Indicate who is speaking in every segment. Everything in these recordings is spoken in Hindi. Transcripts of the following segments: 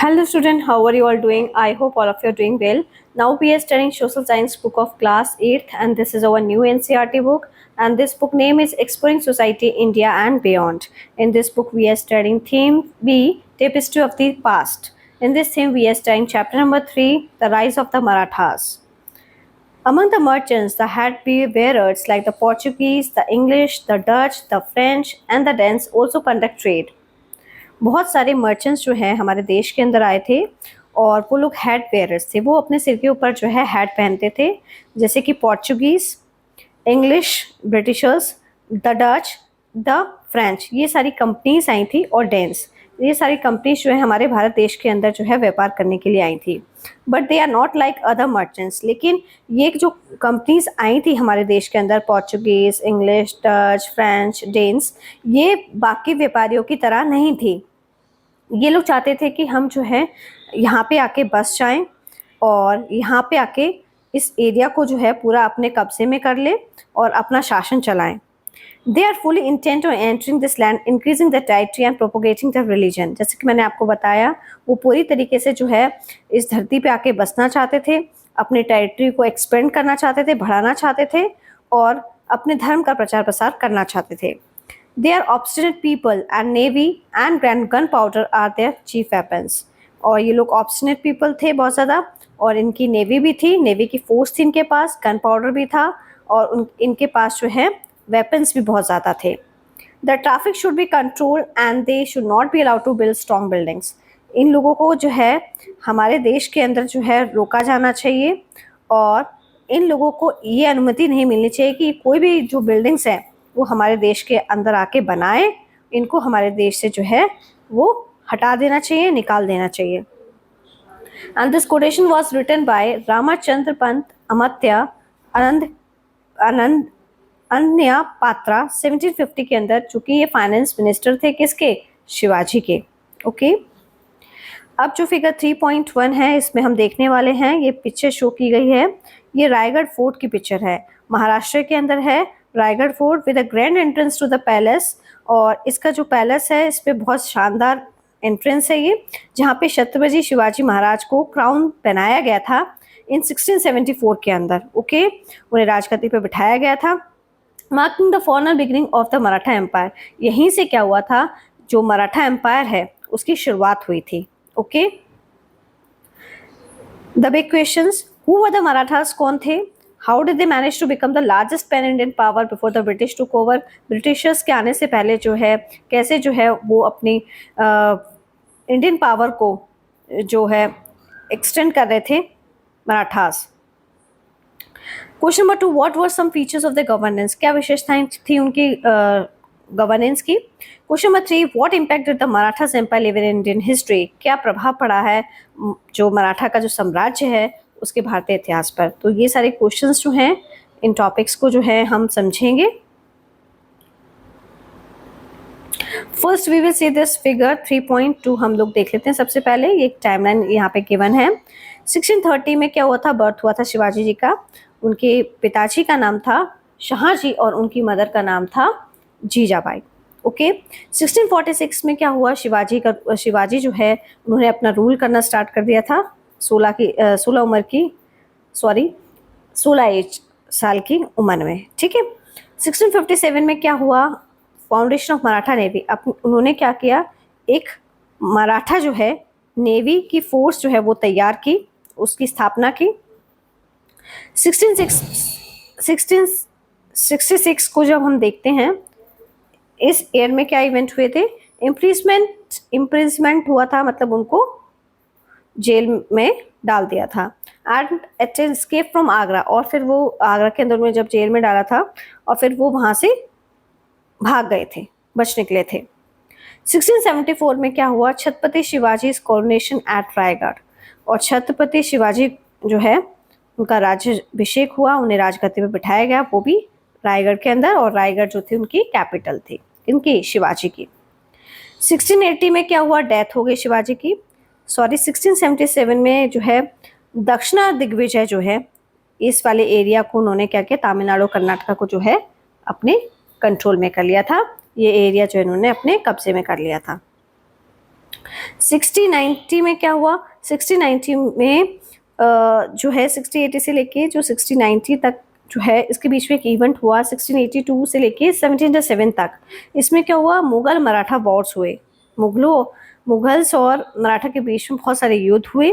Speaker 1: Hello student, how are you all doing? I hope all of you are doing well. Now we are studying social science book of class 8th and this is our new NCERT book and this book name is Exploring Society India and Beyond. In this book we are studying theme B, Tapestry of the Past. In this theme we are studying chapter number 3, The Rise of the Marathas. Among the merchants, the hat bearers like the Portuguese, the English, the Dutch, the French and the Danes also conduct trade. बहुत सारे मर्चेंट्स जो हैं हमारे देश के अंदर आए थे और वो लोग हैट वेयरर्स थे। वो अपने सिर के ऊपर जो है हैट पहनते थे, जैसे कि Portuguese, English, Britishers, the Dutch, the French, ये सारी कंपनीज आई थी और डेंस, ये सारी कंपनीज जो है हमारे भारत देश के अंदर जो है व्यापार करने के लिए आई थी। But they are not like other merchants, लेकिन ये जो कंपनीज आई थी हमारे देश के अंदर, Portuguese, English, Dutch, French, Danes, ये बाकी व्यापारियों की तरह नहीं थी। ये लोग चाहते थे कि हम जो है यहाँ पे आके बस जाएं और यहाँ पे आके इस एरिया को जो है पूरा अपने कब्जे में कर ले और अपना शासन चलाएं। They are fully intent on entering this land, increasing the territory and propagating the religion. जैसे कि मैंने आपको बताया, वो पूरी तरीके से जो है इस धरती पे आके बसना चाहते थे, अपने टेरिटरी को एक्सपेंड करना चाहते थे, बढ़ाना चाहते थे और अपने धर्म का प्रचार प्रसार करना चाहते थे। They are obstinate people and navy and gunpowder are their chief weapons. और ये लोग obstinate people थे बहुत ज़्यादा, और इनकी नेवी भी थी, नेवी की फोर्स थी इनके पास, गन पाउडर भी था और इनके पास जो है वेपन्स भी बहुत ज़्यादा थे। The traffic should be controlled and they should not be allowed to build strong buildings. इन लोगों को जो है हमारे देश के अंदर जो है रोका जाना चाहिए और इन लोगों को ये अनुमति नहीं मिलनी चाहिए कि कोई भी जो बिल्डिंग्स हैं वो हमारे देश के अंदर आके बनाए। इनको हमारे देश से जो है वो हटा देना चाहिए, निकाल देना चाहिए। And this quotation was written by Ramachandra Pant Amatya आनंद अन्या पात्रा 1750 के अंदर, चूंकि ये फाइनेंस मिनिस्टर थे किसके? शिवाजी के। ओके, अब जो फिगर 3.1 है इसमें हम देखने वाले हैं, ये पिक्चर शो की गई है, ये रायगढ़ फोर्ट की पिक्चर है, महाराष्ट्र के अंदर है Raigad fort with a grand entrance to the palace. और इसका जो पैलेस है इस पे बहुत शानदार एंट्रेंस है ये, जहाँ पे छत्रपति शिवाजी महाराज को क्राउन पहनाया गया था इन 1674 के अंदर। ओके, उन्हें राजगद्दी पे बिठाया गया था, marking the formal beginning of the Maratha empire. यहीं से क्या हुआ था, जो मराठा एम्पायर है उसकी शुरुआत हुई थी। Okay, the big questions, who were the Marathas, कौन थे? How did they manage to become the largest pan Indian power before the British took over? Britishers के आने से पहले जो है कैसे जो है वो अपनी इंडियन पावर को जो है एक्सटेंड कर रहे थे Marathas. Question number 2, what were some features of the governance? क्या विशेषताएं थी उनकी गवर्नेंस की? Question number 3, what impact did the Marathas empire leave in Indian history? क्या प्रभाव पड़ा है जो मराठा का जो साम्राज्य है उसके भारतीय इतिहास पर? तो ये सारे क्वेश्चंस जो हैं इन टॉपिक्स को जो है हम समझेंगे। First we will see this figure 3.2 हम लोग देख लेते हैं। सबसे पहले ये टाइमलाइन यहाँ पे गिवन है। 1630 में क्या हुआ था? बर्थ हुआ था शिवाजी जी का। उनके पिताजी का नाम था शाहजी और उनकी मदर का नाम था जीजाबाई। ओके, 1646 में क्या हुआ? शिवाजी जो है उन्होंने अपना रूल करना स्टार्ट कर दिया था 16 साल की उम्र में। ठीक है, 1657 में क्या हुआ? Foundation of Maratha navy. उन्होंने क्या किया? एक मराठा जो है नेवी की फोर्स जो है वो तैयार की, उसकी स्थापना की। 1666 को जब हम देखते हैं, इस ईयर में क्या इवेंट हुए थे? इम्प्रिजमेंट हुआ था, मतलब उनको जेल में डाल दिया था। And at escape from Agra, और फिर वो आगरा के अंदर में जब जेल में डाला था और फिर वो वहाँ से भाग गए थे, बच निकले थे। 1674 में क्या हुआ? छत्रपति शिवाजी कोरोनेशन एट रायगढ़, और छत्रपति शिवाजी जो है उनका राज्याभिषेक हुआ, उन्हें राजगद्दी पे बिठाया गया, वो भी रायगढ़ के अंदर, और रायगढ़ जो थी उनकी कैपिटल थी इनकी, शिवाजी की। 1680 में क्या हुआ? डेथ हो गई शिवाजी की। 1677 में जो है दक्षिणा दिग्विजय जो है इस वाले एरिया को उन्होंने क्या किया? तमिलनाडु कर्नाटका को जो है अपने कंट्रोल में कर लिया था। ये एरिया जो इन्होंने अपने कब्जे में कर लिया था। 1690 में क्या हुआ, 1690 में जो है 1680 से लेके जो 1690 तक जो है इसके बीच में एक इवेंट हुआ 1682 से लेके 1707 तक। इसमें क्या हुआ, मुगल मराठा वॉर्स हुए, मुगल्स और मराठा के बीच में बहुत सारे युद्ध हुए।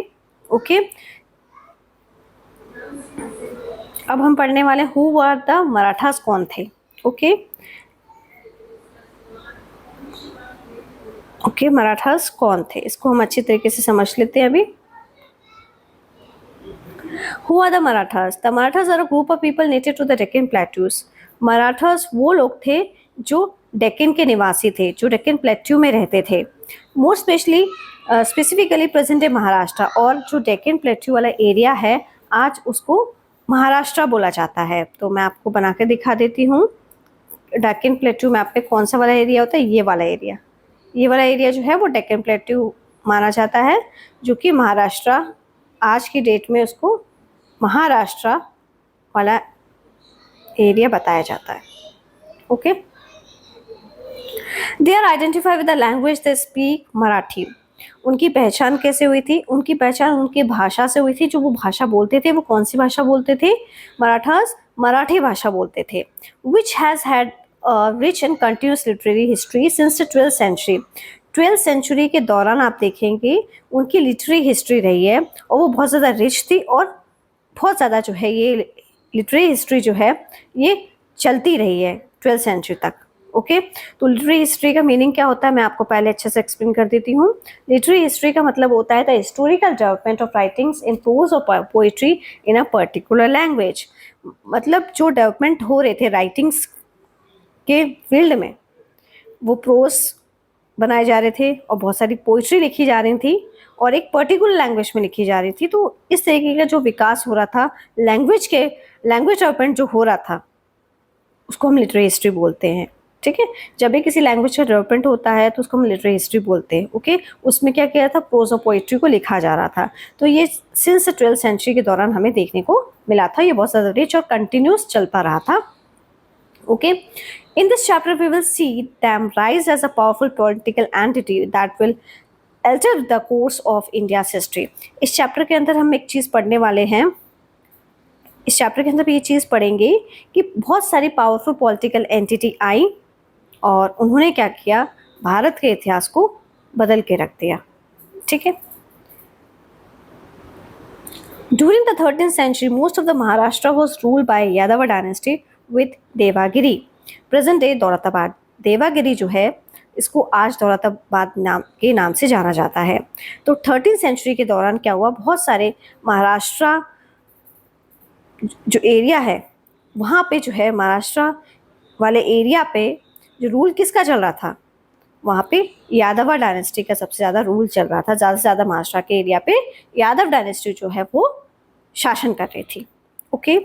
Speaker 1: ओके, अब हम पढ़ने वाले हु वर द मराठास, कौन थे। ओके ओके, मराठास कौन थे, इसको हम अच्छी तरीके से समझ लेते हैं अभी। Who are the Marathas? The Marathas are a group of people native to the Deccan Plateaus. Marathas वो लोग थे जो डेक्कन के निवासी थे, जो डेक्कन प्लेट्यू में रहते थे। मोर स्पेसिफिकली प्रेजेंट है महाराष्ट्र, और जो डेक्कन प्लेट्यू वाला एरिया है आज उसको महाराष्ट्र बोला जाता है। तो मैं आपको बना के दिखा देती हूँ। डेक्कन प्लेट्यू मैप पे कौन सा वाला एरिया होता है, ये वाला एरिया। ये वाला एरिया जो है वो डेक्कन प्लेट्यू माना जाता है, जो कि महाराष्ट्र आज की डेट में उसको महाराष्ट्र वाला एरिया बताया जाता है। Okay, they are identify with the language they speak Marathi. उनकी पहचान कैसे हुई थी, उनकी पहचान उनकी भाषा से हुई थी। जो वो भाषा बोलते थे वो कौन सी भाषा बोलते थे, मराठास मराठी भाषा बोलते थे। Which has had rich and continuous literary history since the 12th century. 12th century के दौरान आप देखेंगे उनकी लिटरेरी हिस्ट्री रही है, और वो बहुत ज़्यादा रिच थी, और बहुत ज़्यादा जो है ये लिटरेरी हिस्ट्री जो है ये चलती रही है 12th सेंचुरी तक। ओके, तो लिटरेरी हिस्ट्री का मीनिंग क्या होता है मैं आपको पहले अच्छे से एक्सप्लेन कर देती हूँ। लिटरेरी हिस्ट्री का मतलब होता है the historical development of writings in prose और poetry in a particular language. मतलब जो डेवलपमेंट हो रहे थे राइटिंग्स के फील्ड में, वो प्रोज बनाए जा रहे थे और बहुत सारी पोइट्री लिखी जा रही थी, और एक पर्टिकुलर लैंग्वेज में लिखी जा रही थी। तो इस तरीके का जो विकास हो रहा था, लैंग्वेज डेवलपमेंट जो हो रहा था, उसको हम लिटरेरी हिस्ट्री बोलते हैं। ठीक है, जब भी किसी लैंग्वेज का डेवलपमेंट होता है तो उसको हम लिटरेरी हिस्ट्री बोलते हैं। ओके, उसमें क्या किया था, प्रोज और पोइट्री को लिखा जा रहा था। तो ये सिंस 12th सेंचुरी के दौरान हमें देखने को मिला था। ये बहुत ज़्यादा रिच और कंटिन्यूस चलता रहा था। Okay, in this chapter we will see them rise as a powerful political entity that will alter the course of India's history. इस चैप्टर के अंदर हम एक चीज़ पढ़ने वाले हैं, इस चैप्टर के अंदर ये चीज़ पढ़ेंगे कि बहुत सारी पावरफुल पॉलिटिकल एंटिटी आई और उन्होंने क्या किया, भारत के इतिहास को बदल के रख दिया। ठीक है, During the 13th century, most of the Maharashtra was ruled by Yadava dynasty with Devagiri. Present day Daulatabad. Devagiri जो है इसको आज दौलताबाद के नाम से जाना जाता है। तो 13th सेंचुरी के दौरान क्या हुआ, बहुत सारे महाराष्ट्र जो एरिया है वहाँ पे जो है महाराष्ट्र वाले एरिया पे जो रूल किसका चल रहा था, वहाँ पे यादवा डायनेस्टी का सबसे ज़्यादा रूल चल रहा था। ज़्यादा से ज़्यादा महाराष्ट्र के एरिया पे यादव डायनेस्टी जो है वो शासन कर रही थी। ओके,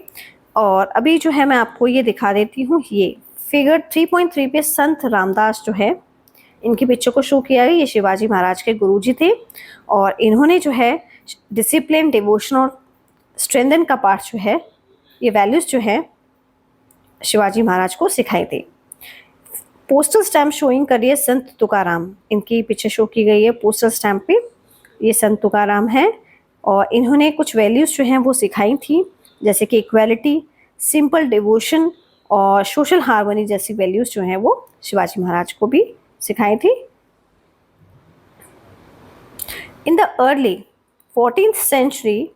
Speaker 1: और अभी जो है मैं आपको ये दिखा देती हूँ, ये फिगर 3.3 पे संत रामदास जो है इनकी पिक्चर को शो किया है। ये शिवाजी महाराज के गुरुजी थे, और इन्होंने जो है डिसिप्लिन, डिवोशन और स्ट्रेंथन का पार्ट जो है, ये वैल्यूज़ जो है शिवाजी महाराज को सिखाई थी। पोस्टल स्टैम्प शोइंग करिए संत तुकाराम, इनकी पिक्चर शो की गई है पोस्टल स्टैम्प पे। ये संत तुकाराम है, और इन्होंने कुछ वैल्यूज़ जो हैं वो सिखाई थी, जैसे कि इक्वालिटी, सिंपल डिवोशन और सोशल हार्मनी जैसी वैल्यूज़ जो हैं वो शिवाजी महाराज को भी सिखाई थी। In the early 14th century,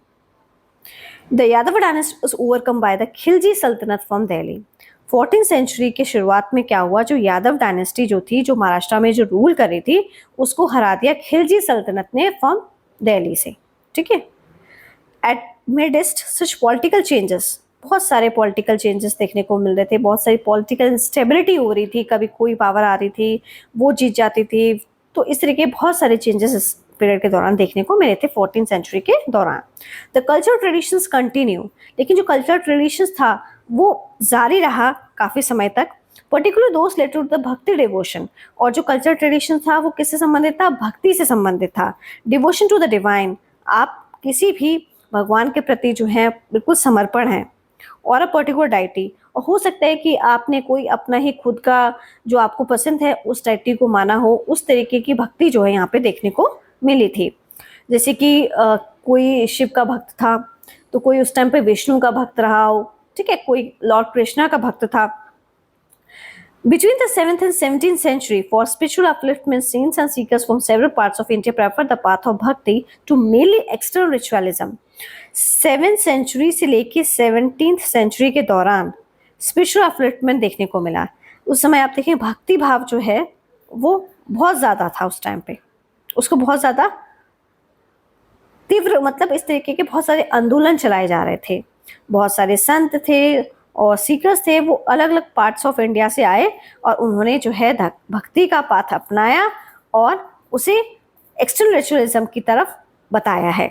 Speaker 1: the Yadav dynasty was overcome by the Khilji सल्तनत फ्रॉम दिल्ली। 14th सेंचुरी के शुरुआत में क्या हुआ, जो यादव डायनेस्टी जो थी, जो महाराष्ट्र में जो रूल कर रही थी, उसको हरा दिया खिलजी सल्तनत ने फ्रॉम दिल्ली से। ठीक है, एट मिडिस्ट सच पॉलिटिकल चेंजेस, बहुत सारे पॉलिटिकल चेंजेस देखने को मिल रहे थे, बहुत सारी पॉलिटिकल इंस्टेबिलिटी हो रही थी, कभी कोई पावर आ रही थी वो जीत जाती थी। तो इस तरह के बहुत सारे चेंजेस इस पीरियड के दौरान देखने को मिले थे 14th सेंचुरी के दौरान। द कल्चरल ट्रेडिशंस कंटिन्यू, लेकिन जो कल्चरल ट्रेडिशंस था वो जारी रहा काफ़ी समय तक, पर्टिकुलर दोस्त रिलेटेड टू द भक्ति डिवोशन। और जो कल्चरल ट्रेडिशन था वो किससे संबंधित था, भक्ति से संबंधित था। डिवोशन टू द डिवाइन, आप किसी भी भगवान के प्रति जो है बिल्कुल समर्पण है, और अ पर्टिकुलर डाइटी, और हो सकता है कि आपने कोई अपना ही खुद का जो आपको पसंद है उस deity को माना हो। उस तरीके की भक्ति जो है यहाँ पे देखने को मिली थी। जैसे कि कोई शिव का भक्त था, तो कोई उस टाइम पे विष्णु का भक्त रहा हो, ठीक है, कोई लॉर्ड कृष्णा का भक्त था। Between the 7th and 17th century, for spiritual upliftment, saints and seekers from several parts of India preferred the path of bhakti to merely external ritualism. 7th century से लेके 17th century के दौरान spiritual upliftment देखने को मिला। उस समय आप देखें भक्ति भाव जो है वो बहुत ज़्यादा था उस टाइम पे, उसको बहुत ज़्यादा तीव्र, मतलब इस तरीके के बहुत सारे आंदोलन चलाए जा रहे थे। बहुत सारे संत थे और सीकर्स थे, वो अलग अलग पार्ट्स ऑफ इंडिया से आए और उन्होंने जो है भक्ति का पाथ अपनाया और उसे एक्सटर्नल रिचुअलिज्म की तरफ बताया है।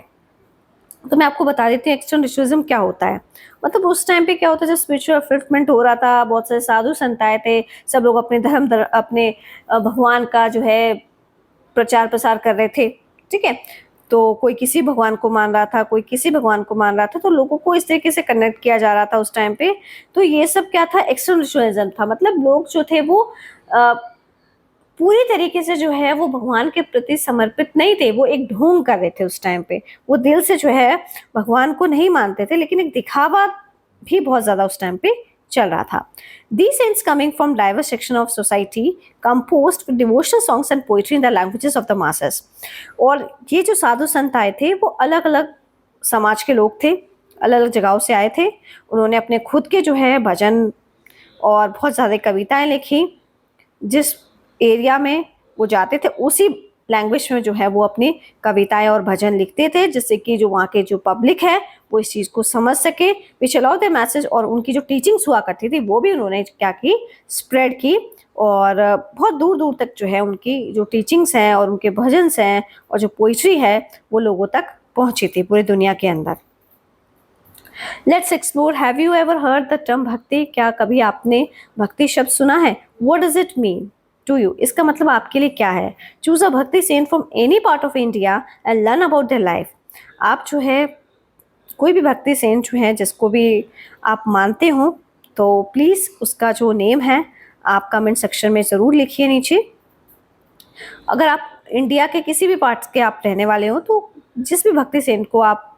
Speaker 1: तो मैं आपको बता देती हूँ एक्सटर्नल रिचुअलिज्म क्या होता है। मतलब उस टाइम पे क्या होता है, जब स्पिरिचुअल अपलिफ्टमेंट हो रहा था, बहुत सारे साधु संत आए थे, सब लोग अपने अपने भगवान का जो है प्रचार प्रसार कर रहे थे, ठीक है। तो कोई किसी भगवान को मान रहा था, कोई किसी भगवान को मान रहा था, तो लोगों को इस तरीके से कनेक्ट किया जा रहा था उस टाइम पे। तो ये सब क्या था, एक्सटर्नल रिचुअलिज्म था। मतलब लोग जो थे वो पूरी तरीके से जो है वो भगवान के प्रति समर्पित नहीं थे, वो एक ढोंग कर रहे थे उस टाइम पे। वो दिल से जो है भगवान को नहीं मानते थे, लेकिन एक दिखावा भी बहुत ज्यादा उस टाइम पे चल रहा था। These saints coming from diverse section of society composed devotional songs and poetry in the languages of the masses. और ये जो साधु संत आए थे वो अलग अलग समाज के लोग थे, अलग अलग जगहों से आए थे। उन्होंने अपने खुद के जो है भजन और बहुत ज़्यादा कविताएं लिखी। जिस एरिया में वो जाते थे उसी लैंग्वेज में जो है वो अपनी कविताएं और भजन लिखते थे, जिससे कि जो वहाँ के जो पब्लिक है वो इस चीज़ को समझ सके, विच अलाउ द मैसेज। और उनकी जो टीचिंग्स हुआ करती थी वो भी उन्होंने क्या की, स्प्रेड की। और बहुत दूर दूर तक जो है उनकी जो टीचिंग्स हैं और उनके भजन्स हैं और जो पोइट्री है वो लोगों तक पहुंची थी पूरी दुनिया के अंदर। Let's explore, have you ever heard the term bhakti? क्या कभी आपने भक्ति शब्द सुना है? What does it mean to you? इसका मतलब आपके लिए क्या है? Choose a bhakti saint from any part of India and learn about their life. आप जो है कोई भी भक्ति सेंट जो है जिसको भी आप मानते हो, तो प्लीज़ उसका जो नेम है आप कमेंट सेक्शन में ज़रूर लिखिए नीचे। अगर आप इंडिया के किसी भी पार्ट के आप रहने वाले हो, तो जिस भी भक्ति सेंट को आप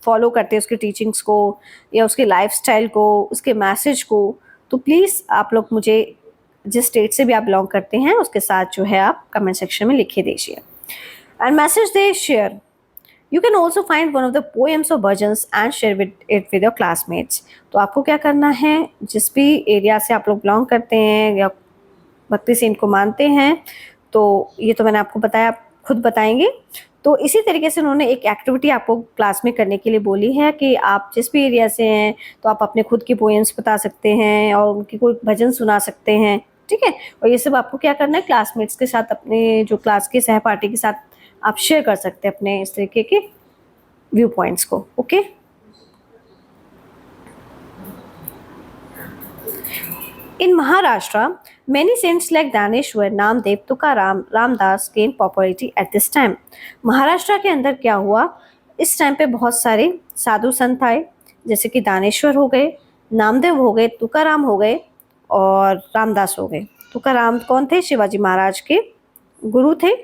Speaker 1: फॉलो करते हैं, उसके टीचिंग्स को या उसके लाइफस्टाइल को, उसके मैसेज को, तो प्लीज़ आप लोग मुझे जिस स्टेट से भी आप बिलोंग करते हैं उसके साथ जो है आप कमेंट सेक्शन में लिखे दीजिए। एंड मैसेज दे share, you can also find one of the poems और bhajans and share it with your classmates. तो आपको क्या करना है, जिस भी एरिया से आप लोग बिलोंग करते हैं या भक्ति सेंट को मानते हैं, तो ये तो मैंने आपको बताया, आप खुद बताएंगे। तो इसी तरीके से उन्होंने एक एक्टिविटी आपको क्लास में करने के लिए बोली है कि आप जिस भी एरिया से हैं तो आप अपने खुद की पोएम्स बता सकते हैं और उनकी कोई भजन सुना सकते हैं, ठीक है। और ये सब आपको क्या करना है, क्लासमेट्स के साथ, अपने जो क्लास के सहपाठी के साथ आप शेयर कर सकते हैं अपने इस तरीके के व्यू पॉइंट्स को, okay. In Maharashtra, many saints like Daneshwar, Namdev, Tukaram, Ramdas gained popularity at this time. Maharashtra के अंदर क्या हुआ, इस टाइम पे बहुत सारे साधु संत आए, जैसे कि दानेश्वर हो गए, नामदेव हो गए, तुकाराम हो गए और रामदास हो गए। तुकाराम कौन थे? शिवाजी महाराज के गुरु थे।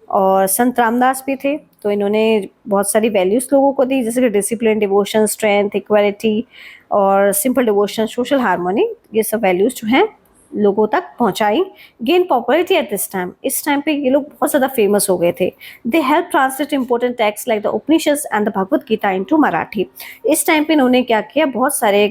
Speaker 1: और संत रामदास भी थे। तो इन्होंने बहुत सारी वैल्यूज़ लोगों को दी, जैसे कि डिसिप्लिन, डिवोशन, स्ट्रेंथ, इक्वालिटी और सिंपल डिवोशन, सोशल हार्मोनी, ये सब वैल्यूज़ जो हैं लोगों तक पहुंचाई। Gain popularity at this time, इस टाइम पे ये लोग बहुत ज़्यादा फेमस हो गए थे। They help translate important text like the Upanishads and the Bhagavad Gita into Marathi. इस टाइम पे इन्होंने क्या किया, बहुत सारे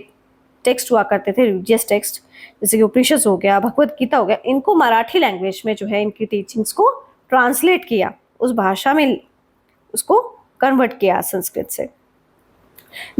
Speaker 1: टेक्स्ट हुआ करते थे, रिलीजियस टेक्स्ट, जैसे कि उपनिषद हो गया, भगवद गीता हो गया, इनको मराठी लैंग्वेज में जो है इनकी टीचिंग्स को ट्रांसलेट किया, उस भाषा में उसको कन्वर्ट किया संस्कृत से।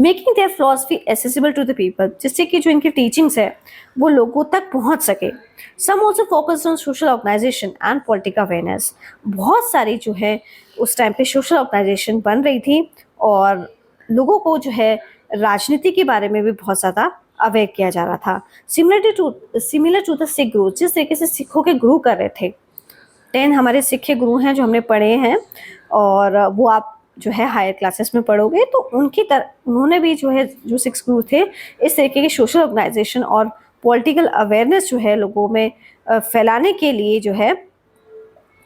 Speaker 1: Making their philosophy accessible to the people, जिससे कि जो इनकी टीचिंग्स है वो लोगों तक पहुंच सके। Some also focus on social organisation and political awareness, बहुत सारी जो है उस टाइम पे सोशल ऑर्गेनाइजेशन बन रही थी और लोगों को जो है राजनीति के बारे में भी बहुत ज़्यादा अवेयर किया जा रहा था। सिमिलर टू द सिख गुरु, जिस तरीके से सिखों के गुरु कर रहे थे। 10 हमारे सिख गुरु हैं जो हमने पढ़े हैं, और वो आप जो है हायर क्लासेस में पढ़ोगे तो उनकी तरह उन्होंने भी जो है, जो 6 गुरु थे, इस तरीके के सोशल ऑर्गेनाइजेशन और पॉलिटिकल अवेयरनेस जो है लोगों में फैलाने के लिए जो है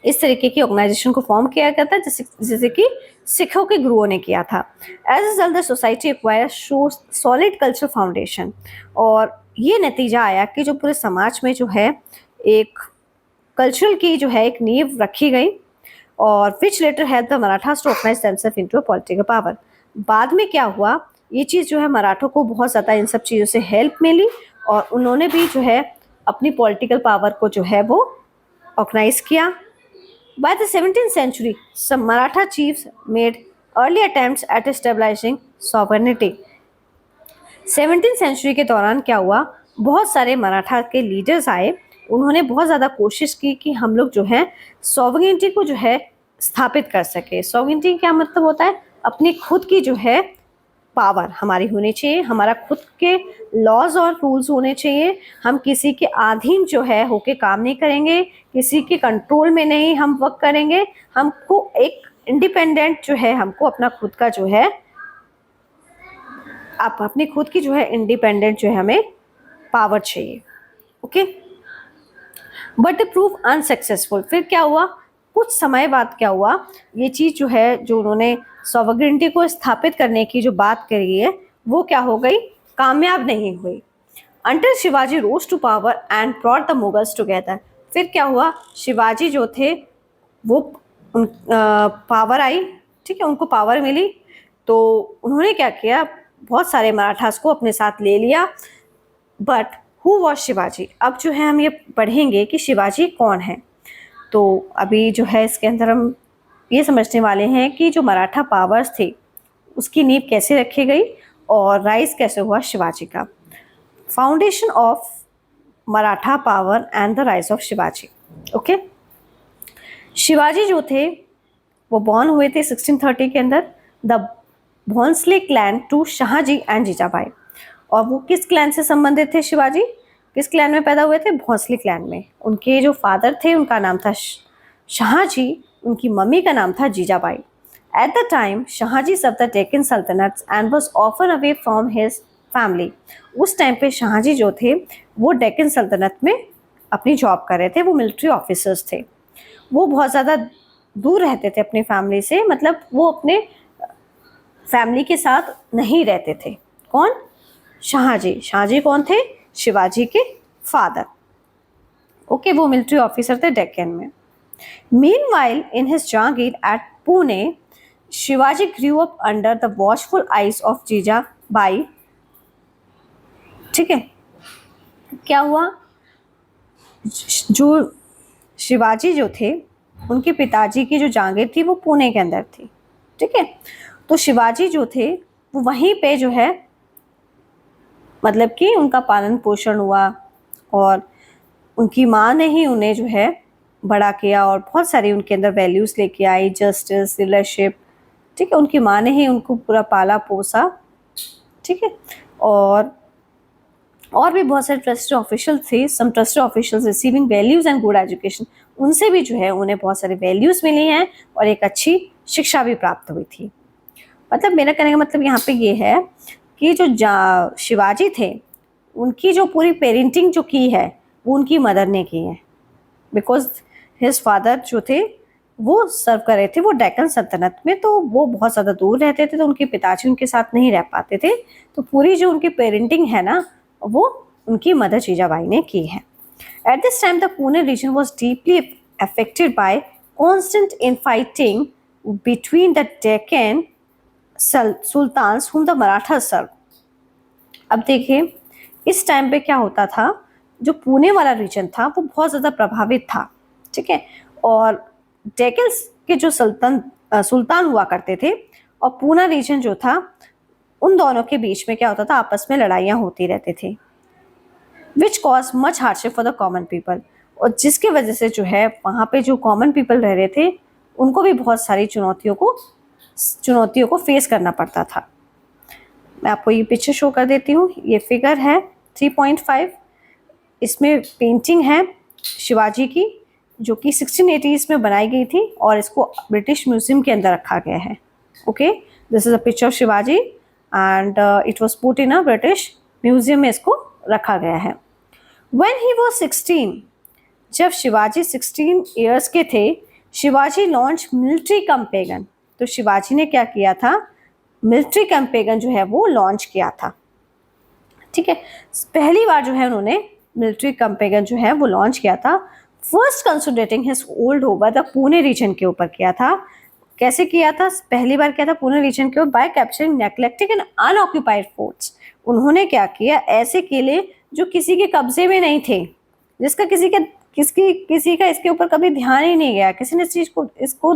Speaker 1: इस तरीके की ऑर्गेनाइजेशन को फॉर्म किया गया था, जैसे कि सिखों के गुरुओं ने किया था। As a result the society acquire solid culture foundation, और ये नतीजा आया कि जो पूरे समाज में जो है एक कल्चरल की जो है एक नींव रखी गई, और which later help the Marathas to organise themselves into a political power. बाद में क्या हुआ, ये चीज़ जो है मराठों को बहुत ज़्यादा इन सब चीज़ों से हेल्प मिली, और उन्होंने भी जो है अपनी पॉलिटिकल पावर को जो है वो ऑर्गेनाइज किया। By the 17th century, some Maratha chiefs made early attempts at establishing sovereignty. 17th century के दौरान क्या हुआ, बहुत सारे मराठा के लीडर्स आए, उन्होंने बहुत ज़्यादा कोशिश की कि हम लोग जो है सॉवरेनिटी को जो है स्थापित कर सके। सॉवरेनिटी क्या मतलब होता है, अपनी खुद की जो है पावर हमारी होनी चाहिए, हमारा खुद के लॉज और रूल्स होने चाहिए, हम किसी के अधीन जो है होके काम नहीं करेंगे, किसी के कंट्रोल में नहीं हम वर्क करेंगे, हमको एक इंडिपेंडेंट जो है, हमको अपना खुद का जो है आप अपनी खुद की जो है इंडिपेंडेंट जो है हमें पावर चाहिए। Okay, but prove unsuccessful. फिर क्या हुआ, कुछ समय बाद क्या हुआ, ये चीज़ जो है जो उन्होंने सॉवरेनिटी को स्थापित करने की जो बात करी है वो क्या हो गई, कामयाब नहीं हुई। Until Shivaji rose to power and brought the Mughals together. फिर क्या हुआ, शिवाजी जो थे वो पावर आई, ठीक है, उनको पावर मिली, तो उन्होंने क्या किया, बहुत सारे मराठास को अपने साथ ले लिया। बट हु वॉज शिवाजी, अब जो है हम ये पढ़ेंगे कि शिवाजी कौन है। तो अभी जो है इसके अंदर हम ये समझने वाले हैं कि जो मराठा पावर्स थे उसकी नींव कैसे रखी गई और राइज कैसे हुआ शिवाजी का। Foundation of Maratha power and the rise of Shivaji. Okay, Shivaji जो थे वो बॉर्न हुए थे 1630 के अंदर the Bhonsle clan to Shahji and Jijabai. और वो किस क्लैन से संबंधित थे, शिवाजी किस क्लैन में पैदा हुए थे, भोंसले क्लैन में। उनके जो फादर थे उनका नाम था शाहजी, उनकी मम्मी का नाम था Jijabai. At the time Shahji sub the Deccan sultanate and was often away from his family. उस टाइम पे शाहजी जो थे वो डेक्कन सल्तनत में अपनी जॉब कर रहे थे, वो मिलिट्री ऑफिसर्स थे, वो बहुत ज़्यादा दूर रहते थे अपनी फैमिली से, मतलब वो अपने फैमिली के साथ नहीं रहते थे। कौन, शाहजी। शाहजी कौन थे, शिवाजी के फादर। ओके, वो मिलिट्री ऑफिसर थे डेक्कन में। Meanwhile in his jagir at Pune Shivaji grew up under the watchful eyes of Jijabai. ठीक है, क्या हुआ, जो शिवाजी जो थे उनके पिताजी की जो जागीर थी वो पुणे के अंदर थी। ठीक है, तो शिवाजी जो थे वो वहीं पे जो है मतलब कि उनका पालन पोषण हुआ, और उनकी माँ ने ही उन्हें जो है बड़ा किया और बहुत सारी उनके अंदर वैल्यूज़ लेके आई, जस्टिस, रिलेशनशिप। ठीक है, उनकी माँ ने ही उनको पूरा पाला पोसा। ठीक है, और भी बहुत सारे ट्रस्टेड ऑफिशियल थे, some trusted officials receiving values and good education. उनसे भी जो है उन्हें बहुत सारे वैल्यूज़ मिली हैं और एक अच्छी शिक्षा भी प्राप्त हुई थी। मतलब मेरा कहने का मतलब यहाँ पे ये है कि जो शिवाजी थे उनकी जो पूरी पेरेंटिंग जो की है वो उनकी मदर ने की है, बिकॉज हिज फादर जो थे वो सर्व कर रहे थे वो डेक्कन सल्तनत में, तो वो बहुत ज़्यादा दूर रहते थे, तो उनके पिताजी उनके साथ नहीं रह पाते थे, तो पूरी जो उनकी पेरेंटिंग है ना वो उनकी मदर जीजाबाई ने की है। At this time the Pune region was deeply affected by constant infighting between the Deccan sultans whom the Marathas served। अब देखिए इस टाइम पे क्या होता था, जो पुणे वाला रीजन था वो बहुत ज़्यादा प्रभावित था। ठीक है, और डेक्कन के जो सुल्तान हुआ करते थे और पूना रीजन जो था, उन दोनों के बीच में क्या होता था, आपस में लड़ाइयाँ होती रहती थी, which cause much hardship for the common people. और जिसके वजह से जो है वहाँ पे जो कॉमन पीपल रह रहे थे उनको भी बहुत सारी चुनौतियों को फेस करना पड़ता था। मैं आपको ये पिक्चर शो कर देती हूँ, ये फिगर है 3.5, इसमें पेंटिंग है शिवाजी की जो कि 1680s में बनाई गई थी और इसको ब्रिटिश म्यूजियम के अंदर रखा गया है। Okay, this is a picture of Shivaji and it was put in a British museum में इसको रखा गया है। When he was 16, जब शिवाजी 16 ईयर्स के थे, शिवाजी लॉन्च मिलिट्री कैंपेगन। तो शिवाजी ने क्या किया था, मिलिट्री कैंपेगन जो है वो लॉन्च किया था। ठीक है, पहली बार जो है उन्होंने मिलिट्री कैंपेगन जो है वो लॉन्च किया था। First consolidating his hold over the Pune region के ऊपर किया था। कैसे किया था, पहली बार किया था पुणे रीजन के ऊपर bye capturing neglected and unoccupied forts. उन्होंने क्या किया, ऐसे किले जो किसी के कब्जे में नहीं थे, जिसका किसी का इसके ऊपर कभी ध्यान ही नहीं गया, किसी ने इस चीज को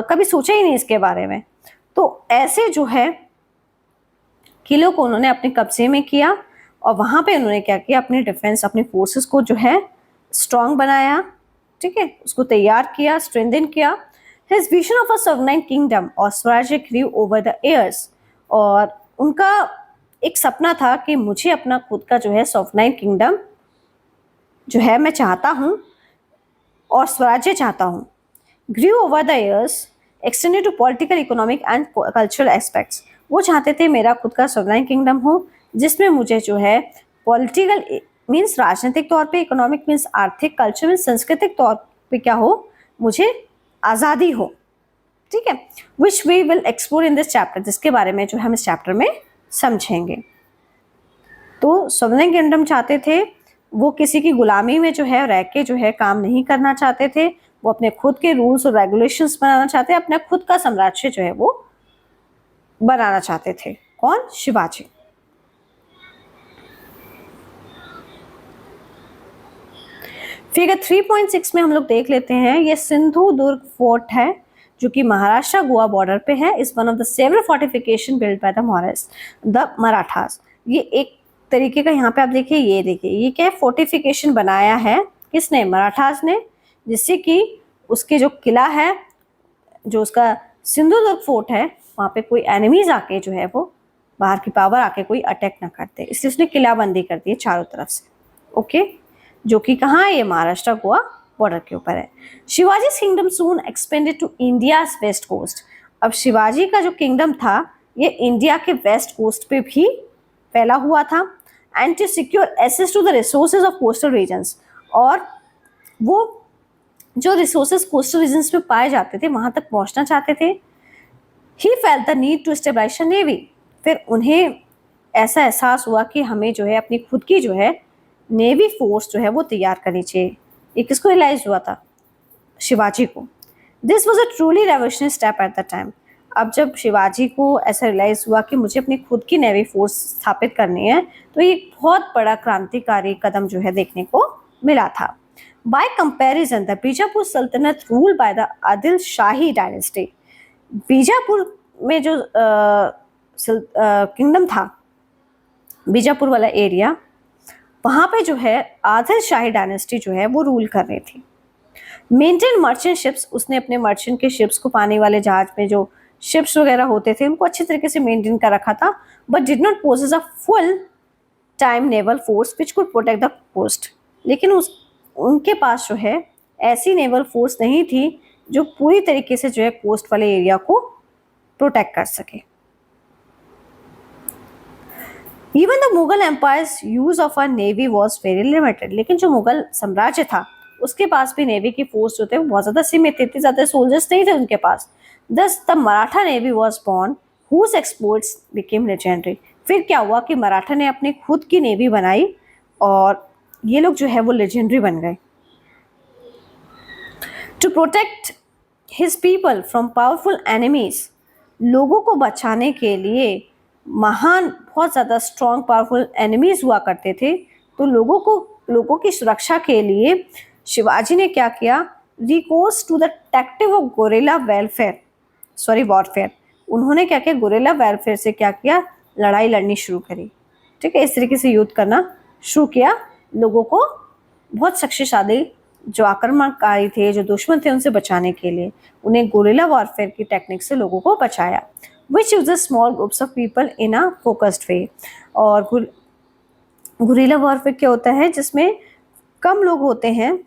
Speaker 1: कभी सोचा ही नहीं इसके बारे में, तो ऐसे जो है किलों को उन्होंने अपने कब्जे में किया और वहां पे उन्होंने क्या किया, अपनी डिफेंस, अपनी फोर्सेस को जो है स्ट्रांग बनाया। ठीक है, उसको तैयार किया, स्ट्रेंथन किया। His vision of a sovereign kingdom और स्वराज्य ग्रीव ओवर द ईयर्स। और उनका एक सपना था कि मुझे अपना खुद का जो है सॉवरेन किंगडम जो है मैं चाहता हूँ और स्वराज्य चाहता हूँ। Grew over the years extended to political, economic and cultural aspects. वो चाहते थे मेरा खुद का सॉवरेन किंगडम हो जिसमें मुझे जो है पॉलिटिकल मीन्स राजनीतिक तौर पे, इकोनॉमिक मीन्स आर्थिक, कल्चर मीन्स सांस्कृतिक तौर पे क्या हो, मुझे आज़ादी हो। ठीक है, which we will explore in this chapter, जिसके बारे में जो हम इस चैप्टर में समझेंगे। तो सॉवरेन किंगडम चाहते थे, वो किसी की गुलामी में जो है रह के जो है काम नहीं करना चाहते थे, वो अपने खुद के रूल्स और रेगुलेशंस बनाना चाहते, अपना खुद का साम्राज्य जो है वो बनाना चाहते थे। कौन, शिवाजी। फिगर 3.6 में हम लोग देख लेते हैं, ये सिंधु दुर्ग फोर्ट है जो कि महाराष्ट्र गोवा बॉर्डर पे है। Is one of the several fortification build by the Marathas. ये एक तरीके का, यहाँ पे आप देखिए, ये क्या है, फोर्टिफिकेशन बनाया है किसने, मराठास ने, जिससे कि उसके जो किला है, जो उसका सिंधु दुर्ग फोर्ट है, वहाँ पे कोई एनिमीज आके जो है वो बाहर की पावर आके कोई अटैक ना करते, इसलिए उसने किलाबंदी कर दी है चारों तरफ से। ओके, जो कि कहाँ है, ये महाराष्ट्र गोवा बॉर्डर के ऊपर है। Shivaji kingdom soon expanded to India's west coast. अब शिवाजी का जो किंगडम था ये इंडिया के वेस्ट कोस्ट पे भी फैला हुआ था। And to secure access to the resources of coastal regions, और वो जो रिसोर्सेज कोस्टल रीजन्स में पाए जाते थे वहां तक पहुंचना चाहते थे। He felt the need to establish a navy. फिर उन्हें ऐसा एहसास हुआ कि हमें जो है अपनी खुद की जो है नेवी फोर्स जो है वो तैयार करनी चाहिए। ये किसको रियलाइज हुआ था, शिवाजी को। This was a truly revolutionary step at the time. अब जब शिवाजी को ऐसा रियलाइज हुआ कि मुझे अपनी खुद की नेवी फोर्स स्थापित करनी है, तो ये बहुत बड़ा क्रांतिकारी कदम जो है देखने को मिला था। बाय कंपैरिजन द बीजापुर सल्तनत rule by the Adil shahi dynasty. Bijapur में जो किंगडम था, बीजापुर वाला एरिया, वहाँ पे जो है आदिल शाही डायनेस्टी जो है वो रूल कर रही थी। मेंटेन मर्चेंट शिप्स, उसने अपने मर्चेंट के शिप्स को, पानी वाले जहाज में जो शिप्स वगैरह होते थे उनको अच्छी तरीके से मेंटेन कर रखा था। But did not possess a full time naval force which could protect the coast. लेकिन उनके पास जो है ऐसी नेवल फोर्स नहीं थी जो पूरी तरीके से जो है कोस्ट वाले एरिया को प्रोटेक्ट कर सके। Even the Mughal empires use of a navy was very limited. लेकिन जो मुगल साम्राज्य था उसके पास भी नेवी की फोर्स जो थे वो बहुत ज़्यादा सीमित थे, इतने ज़्यादा सोल्जर्स नहीं थे उनके पास। Thus the Maratha navy was born whose exports became legendary. फिर क्या हुआ कि मराठा ने अपनी खुद की नेवी बनाई और ये लोग जो है वो लेजेंडरी बन गए। To protect his people from powerful enemies, लोगों को बचाने के लिए महान, बहुत ज़्यादा स्ट्रॉन्ग पावरफुल एनिमीज हुआ करते थे, तो लोगों की सुरक्षा के लिए शिवाजी ने क्या किया, recourse to the tactic of guerrilla warfare. उन्होंने क्या किया, गोरिल्ला वॉरफेयर से क्या किया, लड़ाई लड़नी शुरू करी। ठीक है, इस तरीके से युद्ध करना शुरू किया, लोगों को बहुत शक्तिशाली जो आक्रमणकारी थे, जो दुश्मन थे, उनसे बचाने के लिए उन्हें गोरिल्ला वॉरफेयर की टेक्निक से लोगों को बचाया। Which uses small groups of people in a focused way। और गुरिल्ला वॉरफेयर क्या होता है, जिसमें कम लोग होते हैं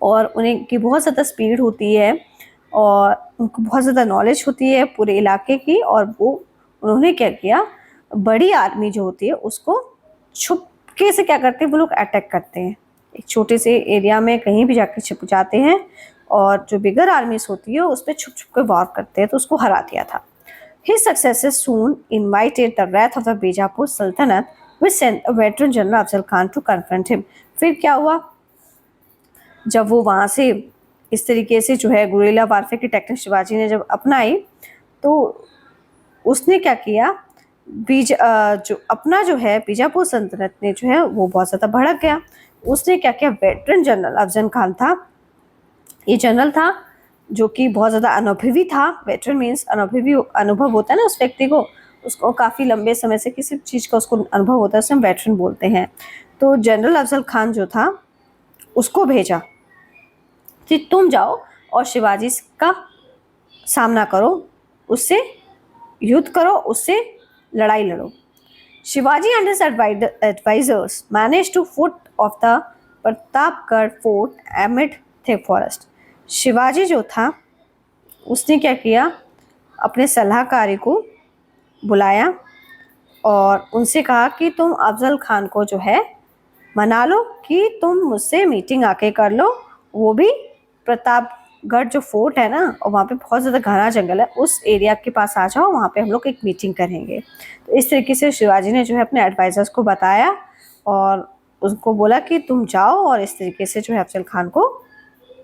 Speaker 1: और उन्हें की बहुत ज़्यादा स्पीड होती है और उनको बहुत ज़्यादा नॉलेज होती है पूरे इलाके की। और उन्होंने क्या किया, बड़ी आर्मी जो होती है उसको छुप चुपके से क्या करते हैं वो लोग, अटैक करते हैं। एक छोटे से एरिया में कहीं भी जाकर छिप जाते हैं और जो बिगर आर्मीज होती है उस पर छुप छुप कर वार करते हैं, तो उसको हरा दिया था। His successors soon invited the wrath of the Bijapur Sultanate, which sent a veteran general Afzal Khan to confront him. फिर क्या हुआ, जब वो वहाँ से इस तरीके से जो है गुरिल्ला वारफेयर की टेक्निक शिवाजी ने जब अपनाई, तो उसने क्या किया, जो अपना जो है बीजापुर सल्तनत ने जो है वो बहुत ज़्यादा भड़क गया। उसने क्या किया, वेटरन जनरल अफजल खान था, ये जनरल था जो कि बहुत ज़्यादा अनुभवी था। वेटरन मीन्स अनुभवी, अनुभव होता है ना उस व्यक्ति को, उसको काफ़ी लंबे समय से किसी चीज़ का उसको अनुभव होता है, उसे हम वेटरन बोलते हैं। तो जनरल अफजल खान जो था उसको भेजा कि तुम जाओ और शिवाजी का सामना करो, उससे युद्ध करो, उससे लड़ाई लड़ो। Shivaji and his advisers manage to foot of the Pratapgarh fort amid thick forest. Shivaji जो था उसने क्या किया, अपने सलाहकारी को बुलाया और उनसे कहा कि तुम अफजल खान को जो है मना लो कि तुम मुझसे मीटिंग आके कर लो, वो भी प्रतापगढ़ जो फोर्ट है ना, और वहाँ पे बहुत ज़्यादा घना जंगल है, उस एरिया के पास आ जाओ, वहाँ पे हम लोग एक मीटिंग करेंगे। तो इस तरीके से शिवाजी ने जो है अपने एडवाइजर्स को बताया और उनको बोला कि तुम जाओ और इस तरीके से जो है अफजल खान को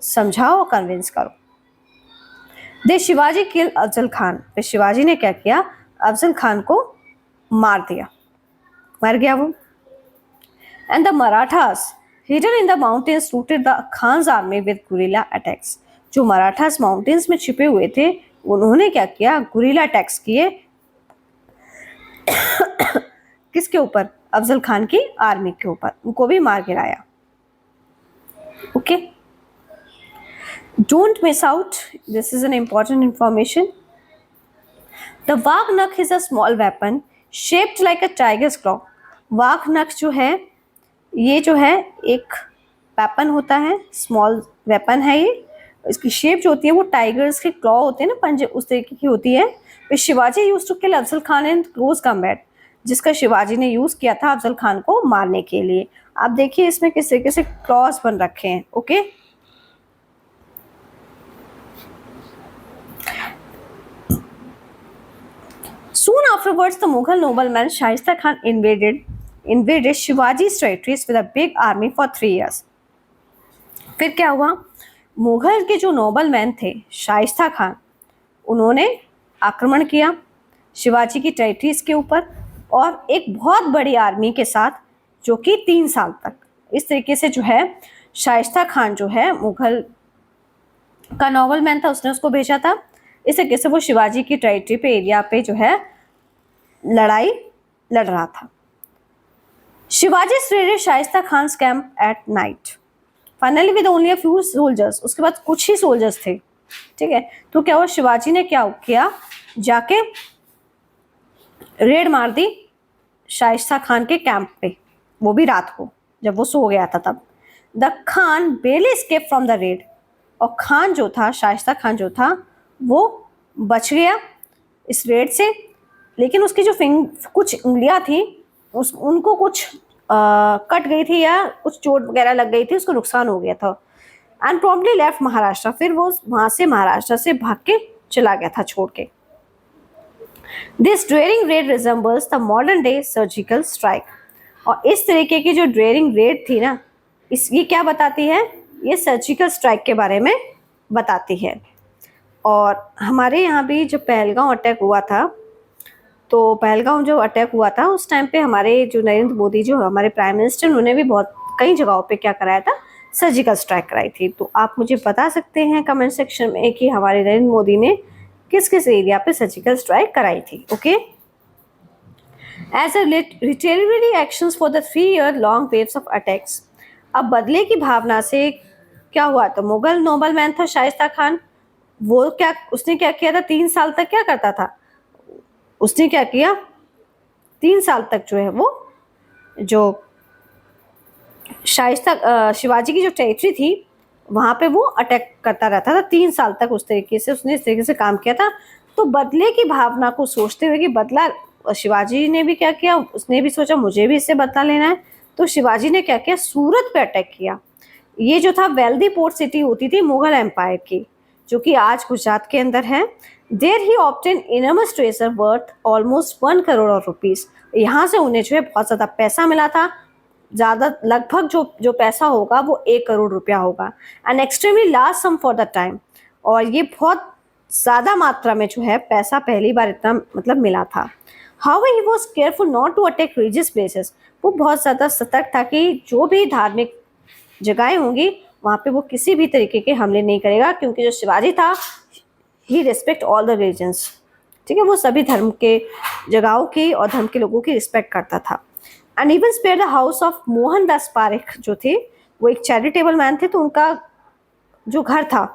Speaker 1: समझाओ, कन्विंस करो। दे शिवाजी किल अफजल खान, फिर शिवाजी ने क्या किया, अफजल खान को मार दिया, मर गया वो। And the Marathas hidden in the mountains routed the Khan's army with guerrilla attacks. जो मराठास माउंटेन्स में छिपे हुए थे उन्होंने क्या किया, गुरिल्ला अटैक्स किए किसके ऊपर, अफजल खान की आर्मी के ऊपर, उनको भी मार गिराया। Okay, don't miss out, this is an important information. The वाघ नख is a small weapon shaped like a tiger's claw. वाघ नख जो है ये जो है एक वेपन होता है, स्मॉल वेपन है ये। इसकी शेप जो होती है वो टाइगर्स के क्लॉ होते हैं ना, पंजे, उस तरीके की होती है। फिर Shivaji use to kill Afzal Khan in close combat, जिसका शिवाजी ने यूज किया था अफजल खान को मारने के लिए। आप देखिए इसमें किस तरीके से क्लॉज बन रखे हैं। Okay, Soon afterwards, the Mughal nobleman Shaista Khan invaded Shivaji's territories with a big army for 3 years. फिर क्या हुआ, मुगल के जो नोबलमैन थे शाइस्ता खान, उन्होंने आक्रमण किया शिवाजी की टेरिटरीज के ऊपर और एक बहुत बड़ी आर्मी के साथ, जो कि 3 साल तक इस तरीके से जो है शाइस्ता खान जो है मुगल का नोबलमैन था, उसने उसको भेजा था। इस तरीके से वो शिवाजी की टेरिटरी पे, एरिया पे जो है लड़ाई लड़ रहा था। Shivaji raided Shaista Khan camp at night, finally with only a few soldiers. उसके बाद कुछ ही सोल्जर्स थे, ठीक है। तो क्या हुआ, शिवाजी ने क्या किया, जाके रेड मार दी शाइस्ता खान के कैंप पे, वो भी रात को जब वो सो गया था तब। The Khan barely escape from the raid, और खान जो था, शाइस्ता खान जो था, वो बच गया इस रेड से, लेकिन उसकी जो कुछ उंगलियां थी उनको कुछ कट गई थी या कुछ चोट वगैरह लग गई थी, उसको नुकसान हो गया था। एंड प्रॉब्ली लेफ्ट महाराष्ट्र, फिर वो वहाँ से महाराष्ट्र से भाग के चला गया था छोड़ के। This daring raid resembles the modern day surgical strike, और इस तरीके की जो ड्रेयरिंग रेड थी ना, ये क्या बताती है, ये सर्जिकल स्ट्राइक के बारे में बताती है। और हमारे यहाँ भी जब पहलगांव अटैक हुआ था, तो पहलगांव जो अटैक हुआ था उस टाइम पे हमारे जो नरेंद्र मोदी जो हमारे प्राइम मिनिस्टर, उन्होंने भी बहुत कई जगहों पे क्या कराया था, सर्जिकल स्ट्राइक कराई थी। तो आप मुझे बता सकते हैं कमेंट सेक्शन में कि हमारे नरेंद्र मोदी ने किस किस एरिया पे सर्जिकल स्ट्राइक कराई थी। Okay, as a retaliatory actions for the 3-year long waves of attacks. अब बदले की भावना से क्या हुआ, तो मुगल नोबलमैन था शाइस्ता खान, वो क्या, उसने क्या किया था, 3 साल तक क्या करता था, उसने क्या किया, 3 साल तक जो है वो जो शाइस्ता शिवाजी की जो टेरिटरी थी वहाँ पे वो अटैक करता रहता था 3 साल तक। उस तरीके से उसने इस तरीके से काम किया था। तो बदले की भावना को सोचते हुए कि बदला, शिवाजी ने भी क्या किया, उसने भी सोचा मुझे भी इससे बदला लेना है, तो शिवाजी ने क्या किया, सूरत पे अटैक किया। ये जो था वेल्दी पोर्ट सिटी होती थी मुगल एम्पायर की, जो कि आज गुजरात के अंदर है। There he obtain immense treasure worth almost 1 crore rupees. यहाँ से उन्हें जो है बहुत ज्यादा पैसा मिला था, ज्यादा लगभग जो पैसा होगा वो 1 करोड़ रुपया होगा। And extremely large some for the time, और ये बहुत ज्यादा मात्रा में जो है पैसा पहली बार इतना मतलब मिला था। However he was careful not to attack religious places. वो बहुत ज्यादा सतर्क था कि जो भी धार्मिक जगहें होंगी वहां पे वो किसी भी तरीके के हमले नहीं करेगा, क्योंकि जो शिवाजी था ही रिस्पेक्ट ऑल द रिलीजन्स। ठीक है, वो सभी धर्म के जगहों की और धर्म के लोगों की रिस्पेक्ट करता था। And even spare the house of Mohandas Parekh जो थे, वो एक चैरिटेबल मैन थे, तो उनका जो घर था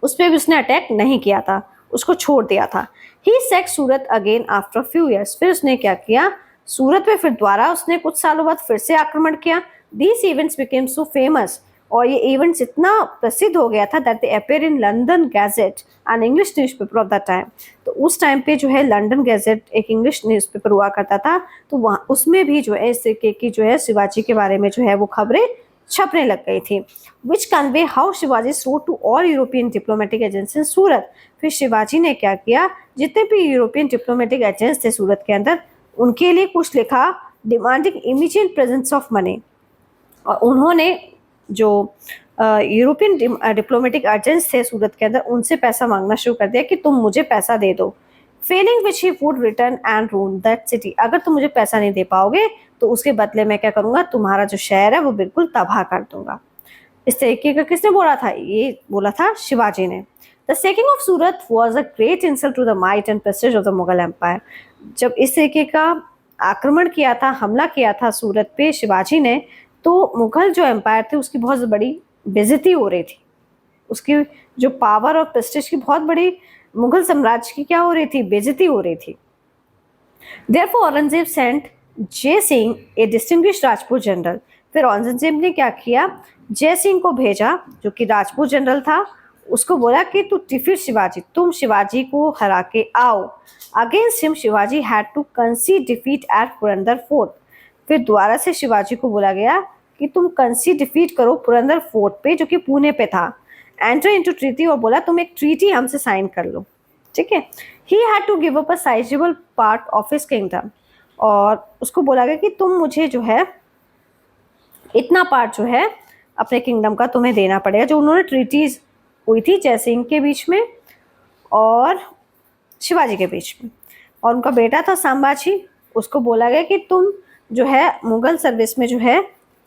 Speaker 1: उस पर भी उसने अटैक नहीं किया था, उसको छोड़ दिया था। ही सेक्ट सूरत अगेन आफ्टर फ्यू ईयर्स। फिर उसने क्या किया, सूरत पे फिर दोबारा उसने कुछ सालों बाद फिर से आक्रमण किया। These events became so famous, और ये इवेंट्स इतना प्रसिद्ध हो गया था that they appear in London gadget an English newspaper of the time. तो उस टाइम पे जो है लंदन गैजेट एक इंग्लिश न्यूज़पेपर हुआ करता था, तो वहाँ उसमें भी जो है इस तरीके की जो है शिवाजी के बारे में जो है वो खबरें छपने लग गई थी। Which convey how Shivaji rode to all European diplomatic agents in Surat. फिर शिवाजी ने क्या किया, जितने भी यूरोपियन डिप्लोमेटिक एजेंट्स थे सूरत के अंदर, उनके लिए कुछ लिखा demanding immediate presence of money. और उन्होंने जो यूरोपियन डिप्लोमेटिक एजेंट्स थे सूरत के अंदर, उनसे पैसा मांगना शुरू कर दिया कि तुम मुझे पैसा दे दो। Fehling which he would return and rule that city. अगर तुम मुझे पैसा नहीं दे पाओगे तो उसके बदले मैं क्या करूंगा, तुम्हारा जो शहर है वो बिल्कुल तबाह कर दूंगा। इस तरीके का किसने बोला था, ये बोला था शिवाजी ने। The sacking of Surat was a great insult to the might and prestige of the Mughal empire. जब इस तरीके का आक्रमण किया था, हमला किया था सूरत पे शिवाजी ने, तो मुगल जो एम्पायर थे उसकी बहुत बड़ी बेइज्जती हो रही थी। उसकी जो पावर और प्रेस्टीज की बहुत बड़ी मुगल साम्राज्य की क्या हो रही थी, बेइज्जती हो रही थी। Therefore औरंगजेब सेंट जय सिंह ए डिस्टिंग्विश्ड राजपूत जनरल। फिर औरंगजेब ने क्या किया, जय सिंह को भेजा जो कि राजपूत जनरल था। उसको बोला कि तू डिफीट शिवाजी, तुम शिवाजी को हरा के आओ। Against him Shivaji had to concede defeat at Purandar fort. फिर दोबारा से शिवाजी को बोला गया कि तुम कंसीड डिफीट करो पुरंदर फोर्ट पे, जो कि पुणे पे था। एंटर इनटू ट्रीटी, और बोला तुम एक ट्रीटी हमसे साइन कर लो। ठीक है, he had to give up a sizeable part of his kingdom. और उसको बोला गया कि तुम मुझे जो है इतना पार्ट जो है अपने किंगडम का तुम्हें देना पड़ेगा। जो उन्होंने ट्रीटीज हुई थी जय सिंह के बीच में और शिवाजी के बीच में, और उनका बेटा था संभाजी, उसको बोला गया कि तुम जो है मुगल सर्विस में जो है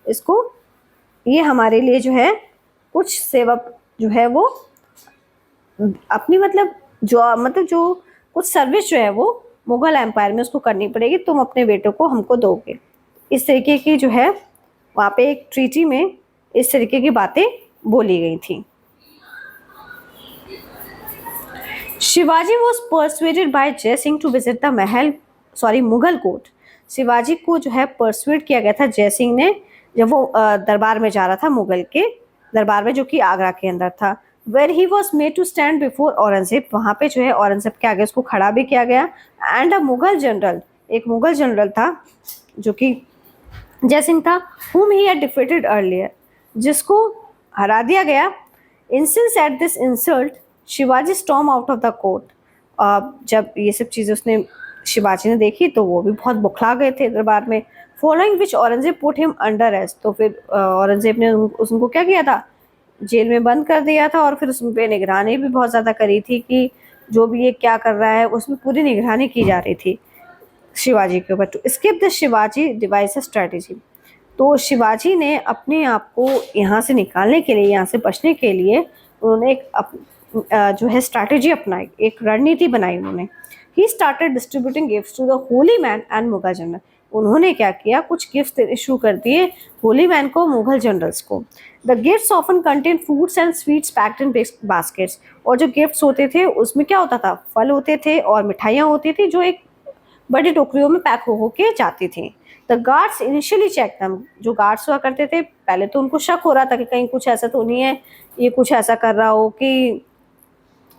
Speaker 1: इसको, ये हमारे लिए जो है कुछ सेवा जो है वो अपनी जो कुछ सर्विस जो है वो मुगल एम्पायर में उसको करनी पड़ेगी, तुम अपने बेटों को हमको दोगे। इस तरीके की जो है वहाँ पे एक ट्रीटी में इस तरीके की बातें बोली गई थी। Shivaji was persuaded by Jai Singh to visit the Mughal court. Shivaji को जो है परसुएड किया गया था जय सिंह ने, जब वो दरबार में जा रहा था, मुगल के दरबार में जो कि आगरा के अंदर था। Where he was made to stand before Aurangzeb, वहाँ पे जो है औरंगजेब के आगे उसको खड़ा भी किया गया। एंड अ मुगल जनरल, एक मुगल जनरल था जो कि जय सिंह था, whom he had defeated earlier, जिसको हरा दिया गया। Incensed at this insult Shivaji storm out of the court. जब ये सब चीज़ें उसने शिवाजी ने देखी तो वो भी बहुत बौखला गए थे दरबार में। Following which Aurangzeb put him under arrest, तो फिर औरंगजेब ने उनको क्या किया था, जेल में बंद कर दिया था। और फिर उस पर निगरानी भी बहुत ज़्यादा करी थी कि जो भी ये क्या कर रहा है, उसमें पूरी निगरानी की जा रही थी शिवाजी के ऊपर। To escape the Shivaji devise a strategy, तो शिवाजी ने अपने आप को यहाँ से निकालने के लिए, यहाँ से बचने के लिए उन्होंने जो है स्ट्रैटेजी अपनाई, एक रणनीति बनाई उन्होंने। He started distributing gifts to the holy man and Mughal general. उन्होंने क्या किया, कुछ गिफ्ट इशू कर दिए होली मैन को, मुगल जनरल्स को। The gifts often contain fruits and sweets packed in baskets. और जो गिफ्ट्स होते थे उसमें क्या होता था, फल होते थे और मिठाइयाँ होती थी जो एक बड़ी टोकरियों में पैक हो के जाती थी। The guards initially check them, जो गार्ड्स हुआ करते थे पहले तो उनको शक हो रहा था कि कहीं कुछ ऐसा तो नहीं है, ये कुछ ऐसा कर रहा हो कि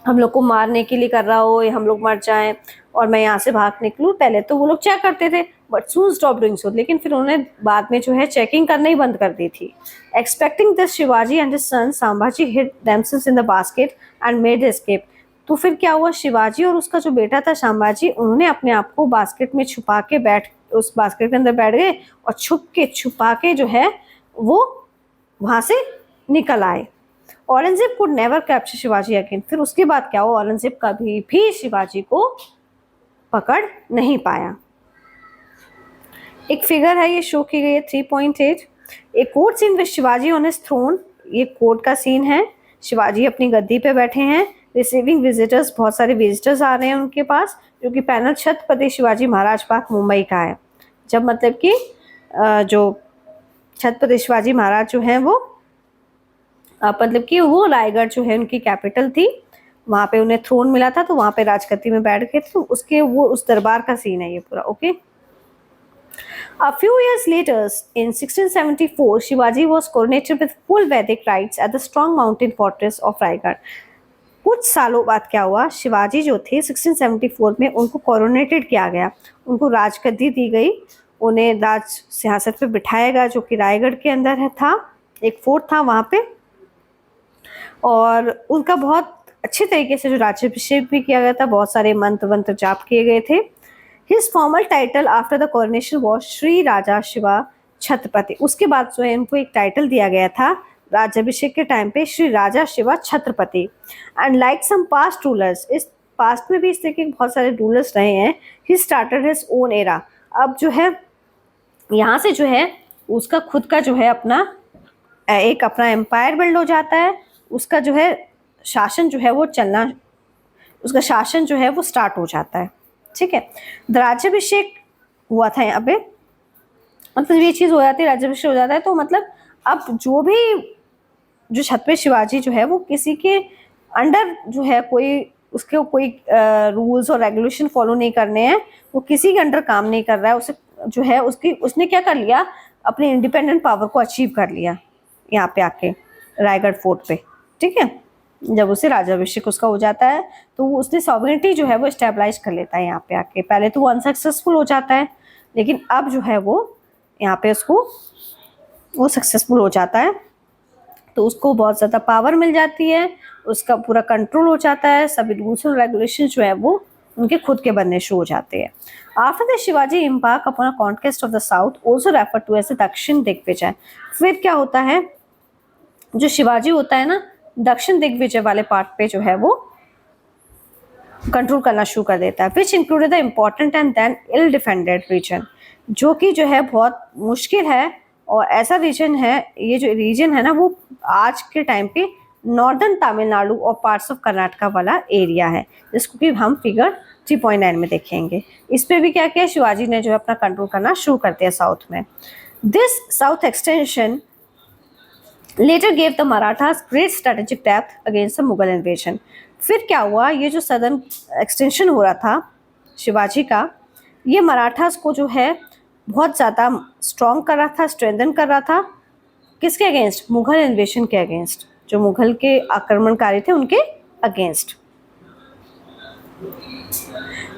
Speaker 1: हम लोग को मारने के लिए कर रहा हो या हम लोग मर जाएं और मैं यहाँ से भाग निकलूँ। पहले तो वो लोग चेक करते थे, but soon stop doing so, लेकिन फिर उन्होंने बाद में जो है चेकिंग करना ही बंद कर दी थी. Expecting this Shivaji and his son Sambhaji hid themselves in the basket and made escape. तो फिर क्या हुआ, शिवाजी और उसका जो बेटा था संभाजी, उन्होंने अपने आप को बास्केट में छुपा के उस बास्केट के अंदर बैठ गए और छुपा के जो है वो वहां से निकल आए. Aurangzeb could never capture Shivaji again. फिर उसके बाद क्या हुआ, औरंगजेब कभी भी शिवाजी को पकड़ नहीं पाया. एक फिगर है, ये शो की गई है 3.8. एक court scene with Shivaji on his throne. ये कोर्ट का सीन है, शिवाजी अपनी गद्दी पे बैठे हैं, रिसीविंग विजिटर्स, बहुत सारे विजिटर्स आ रहे हैं उनके पास, जो कि पैनल छत्रपति शिवाजी महाराज पार्क मुंबई का है. जब मतलब कि जो छत्रपति शिवाजी महाराज जो हैं वो मतलब कि वो रायगढ़ जो है उनकी कैपिटल थी, वहाँ पे उन्हें थ्रोन मिला था, तो वहाँ पे राजगद्दी में बैठ गए थे. तो उसके वो उस दरबार का सीन है ये पूरा. Okay. A few years later, in 1674, Shivaji was coronated with full Vedic rites at the strong mountain fortress of Raigad. कुछ सालों बाद क्या हुआ, शिवाजी जो थे 1674 में उनको कोरोनेटेड किया गया, उनको राजगद्दी दी गई, उन्हें राज सिंहासन पे बिठाया गया, जो कि रायगढ़ के अंदर है था, एक फोर्ट था वहाँ पे, और उनका बहुत अच्छे तरीके से जो राज्याभिषेक भी किया गया था, बहुत सारे मंत्र जाप किए गए थे. His formal title after the coronation was Shri Raja Shiva Chhatrapati. उसके बाद जो है इनको एक टाइटल दिया गया था राज्याभिषेक के टाइम पे, Shri Raja Shiva Chhatrapati. And like some past rulers, इस पास्ट में भी इस तरीके के बहुत सारे रूलर्स रहे हैं. He started his own era. अब जो है यहाँ से जो है उसका खुद का जो है अपना एम्पायर बिल्ड हो जाता है, उसका जो है शासन जो है वो चलना, उसका शासन जो है वो स्टार्ट हो जाता है. ठीक है. राज्याभिषेक हुआ था यहाँ पे, मतलब ये चीज़ हो जाती है, राज्याभिषेक हो जाता है, तो मतलब अब जो छत्रपति शिवाजी जो है वो किसी के अंडर जो है कोई रूल्स और रेगुलेशन फॉलो नहीं करने हैं, वो किसी के अंडर काम नहीं कर रहा है. उसे जो है उसने क्या कर लिया, अपने इंडिपेंडेंट पावर को अचीव कर लिया यहाँ पे आके रायगढ़ फोर्ट पे. ठीक है. जब उसे राज्याभिषेक उसका हो जाता है तो उसने सॉवरेनिटी जो है वो स्टेबलाइज कर लेता है यहाँ पे आके. पहले तो वो अनसक्सेसफुल हो जाता है, लेकिन अब जो है वो यहाँ पे वो सक्सेसफुल हो जाता है, तो उसको बहुत ज़्यादा पावर मिल जाती है, उसका पूरा कंट्रोल हो जाता है, सभी रूल्स और रेगुलेशन जो है वो उनके खुद के बनने शुरू हो जाते हैं. After the Shivaji embark upon a conquest of the south, also refer to as Dakshin Digvijay. फिर क्या होता है, जो शिवाजी होता है ना, दक्षिण दिग्विजय वाले पार्ट पे जो है वो कंट्रोल करना शुरू कर देता है. Which included the important and then ill defended region, जो कि जो है बहुत मुश्किल है, और ऐसा रीजन है, ये जो रीजन है ना वो आज के टाइम पे नॉर्दर्न तमिलनाडु और पार्ट्स ऑफ कर्नाटका वाला एरिया है, जिसको कि हम फिगर 3.9 में देखेंगे. इस पे भी क्या किया, शिवाजी ने जो है अपना कंट्रोल करना शुरू कर दिया साउथ में. This south extension later gave the Marathas great strategic depth against the Mughal invasion. फिर क्या हुआ, ये जो सदर्न एक्सटेंशन हो रहा था शिवाजी का, ये मराठास को जो है बहुत ज़्यादा स्ट्रॉन्ग कर रहा था, स्ट्रेंथन कर रहा था. किसके अगेंस्ट, मुगल इन्वेशन के अगेंस्ट, जो मुगल के आक्रमणकारी थे उनके अगेंस्ट.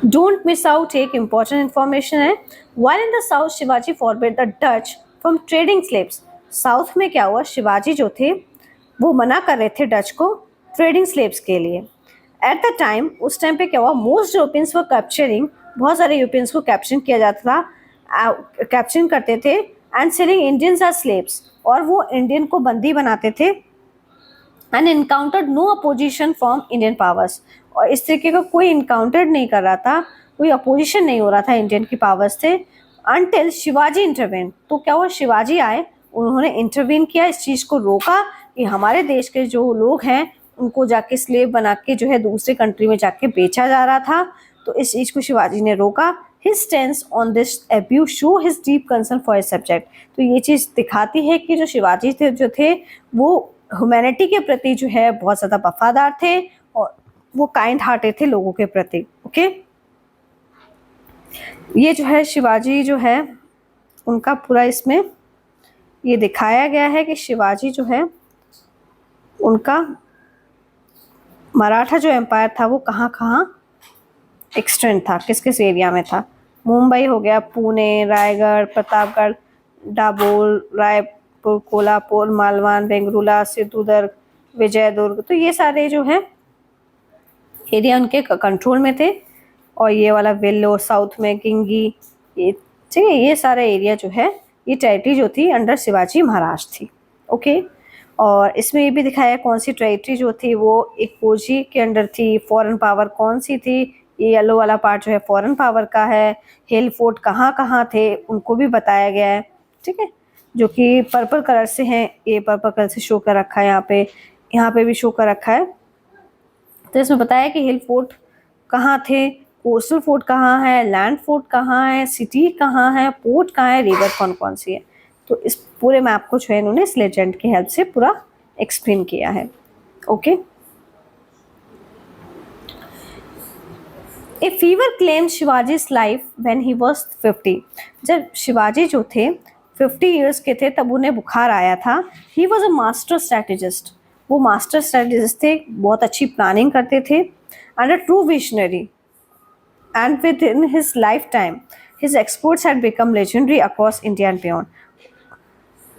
Speaker 1: डोंट मिस आउट, एक इम्पॉर्टेंट इंफॉर्मेशन है. While in the south Shivaji forbid the Dutch from trading slaves. South में क्या हुआ, शिवाजी जो थे वो मना कर रहे थे डच को ट्रेडिंग स्लेव्स के लिए. एट द टाइम, उस टाइम पे क्या हुआ, मोस्ट यूरोपियंस वर कैप्चरिंग, बहुत सारे यूरोपियंस को कैप्चर किया जाता था, कैप्चरिंग करते थे, and selling Indians as slaves, और वो इंडियन को बंदी बनाते थे. And encountered no opposition from Indian powers, और इस तरीके का कोई इनकाउंटर नहीं कर रहा था, कोई अपोजिशन नहीं हो रहा था इंडियन की पावर्स से, अनटिल शिवाजी इंटरवेन. तो क्या हुआ, शिवाजी आए, उन्होंने इंटरवीन किया, इस चीज़ को रोका कि हमारे देश के जो लोग हैं उनको जाके स्लेव बना के जो है दूसरे कंट्री में जाके बेचा जा रहा था, तो इस चीज़ को शिवाजी ने रोका. His stance on this abuse show his deep concern for his subject. तो ये चीज़ दिखाती है कि जो शिवाजी थे वो ह्यूमैनिटी के प्रति जो है बहुत ज़्यादा वफादार थे, और वो काइंड हार्टेड थे लोगों के प्रति. ओके. ये जो है शिवाजी जो है उनका पूरा इसमें ये दिखाया गया है कि शिवाजी जो है उनका मराठा जो एम्पायर था वो कहाँ कहाँ एक्सटेंड था, किस किस एरिया में था. मुंबई हो गया, पुणे, रायगढ़, प्रतापगढ़, दाभोल, रायपुर, कोल्हापुर, मालवान, बेंगलुरु, सिंधुदुर्ग, विजयदुर्ग। तो ये सारे जो हैं एरिया उनके कंट्रोल में थे। और ये वाला वेल्लोर साउथ में, गिंगी, ये ठीक है, ये सारा एरिया जो है ये टेरिटरी जो थी अंडर शिवाजी महाराज थी। ओके, और इसमें ये भी दिखाया कौन सी टेरिटरी जो थी वो एक फौजी के अंडर थी। फॉरेन पावर कौन सी थी, ये येलो वाला पार्ट जो है फॉरेन पावर का है। हिल फोर्ट कहाँ कहाँ थे उनको भी बताया गया है, ठीक है, जो कि पर्पल कलर से हैं, ये पर्पल कलर से शो कर रखा है, यहाँ पे भी शो कर रखा है। तो इसमें बताया कि हिल फोर्ट कहाँ थे, कोस्टल फोर्ट कहाँ है, लैंड फोर्ट कहाँ है, सिटी कहाँ है, पोर्ट कहाँ है, रिवर कौन कौन सी है। तो इस पूरे मैप को जो है इन्होंने इस लेजेंड की हेल्प से पूरा एक्सप्लेन किया है। Okay, A fever claim Shivaji's life when he was 50। जब शिवाजी जो थे 50 ईयर्स के थे तब उन्हें बुखार आया था। He was a master strategist, वो मास्टर स्ट्रैटेजिस्ट थे, बहुत अच्छी प्लानिंग करते थे, and a true visionary. And within his lifetime, his exports had become legendary across India and beyond.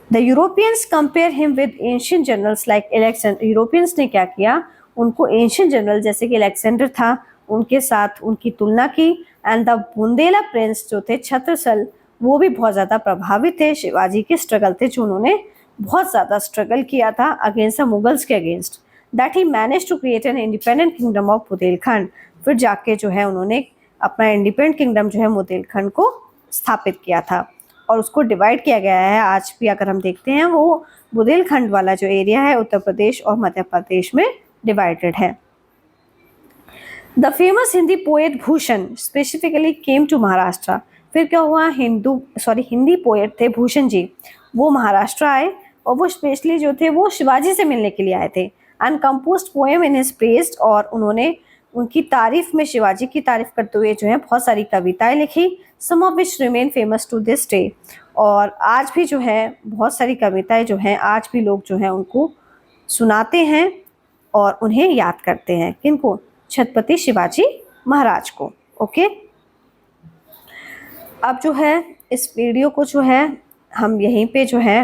Speaker 1: The Europeans compare him with ancient generals like Alexander. Europeans ने क्या किया, उनको ancient general जैसे कि Alexander था उनके साथ उनकी तुलना की। एंड द बुंदेला प्रिंस जो थे छत्रसल, वो भी बहुत ज़्यादा प्रभावित थे शिवाजी के स्ट्रगल थे, जो उन्होंने बहुत ज़्यादा स्ट्रगल किया था अगेंस्ट द मुगल्स के against. That he manage to create an independent kingdom of Bundelkhand. फिर जाके जो है उन्होंने अपना इंडिपेंडेंट किंगडम जो है बुंदेलखंड को स्थापित किया था, और उसको डिवाइड किया गया है। आज भी अगर हम देखते हैं वो बुंदेलखंड वाला जो एरिया है उत्तर प्रदेश और मध्य प्रदेश में डिवाइडेड है। The famous Hindi poet Bhushan specifically came to Maharashtra. फिर क्या हुआ, हिंदी पोएट थे भूषण जी, वो महाराष्ट्र आए और वो स्पेशली जो थे वो शिवाजी से मिलने के लिए आए थे। And composed poem in his praise, और उन्होंने उनकी तारीफ में, शिवाजी की तारीफ करते हुए जो है बहुत सारी कविताएं लिखी। Some of which remain famous to this day. और आज भी जो है बहुत सारी कविताएं जो हैं आज भी लोग जो हैं उनको सुनाते हैं और उन्हें याद करते हैं। किनको, छत्रपति शिवाजी महाराज को। ओके, अब जो है इस वीडियो को जो है हम यहीं पे जो है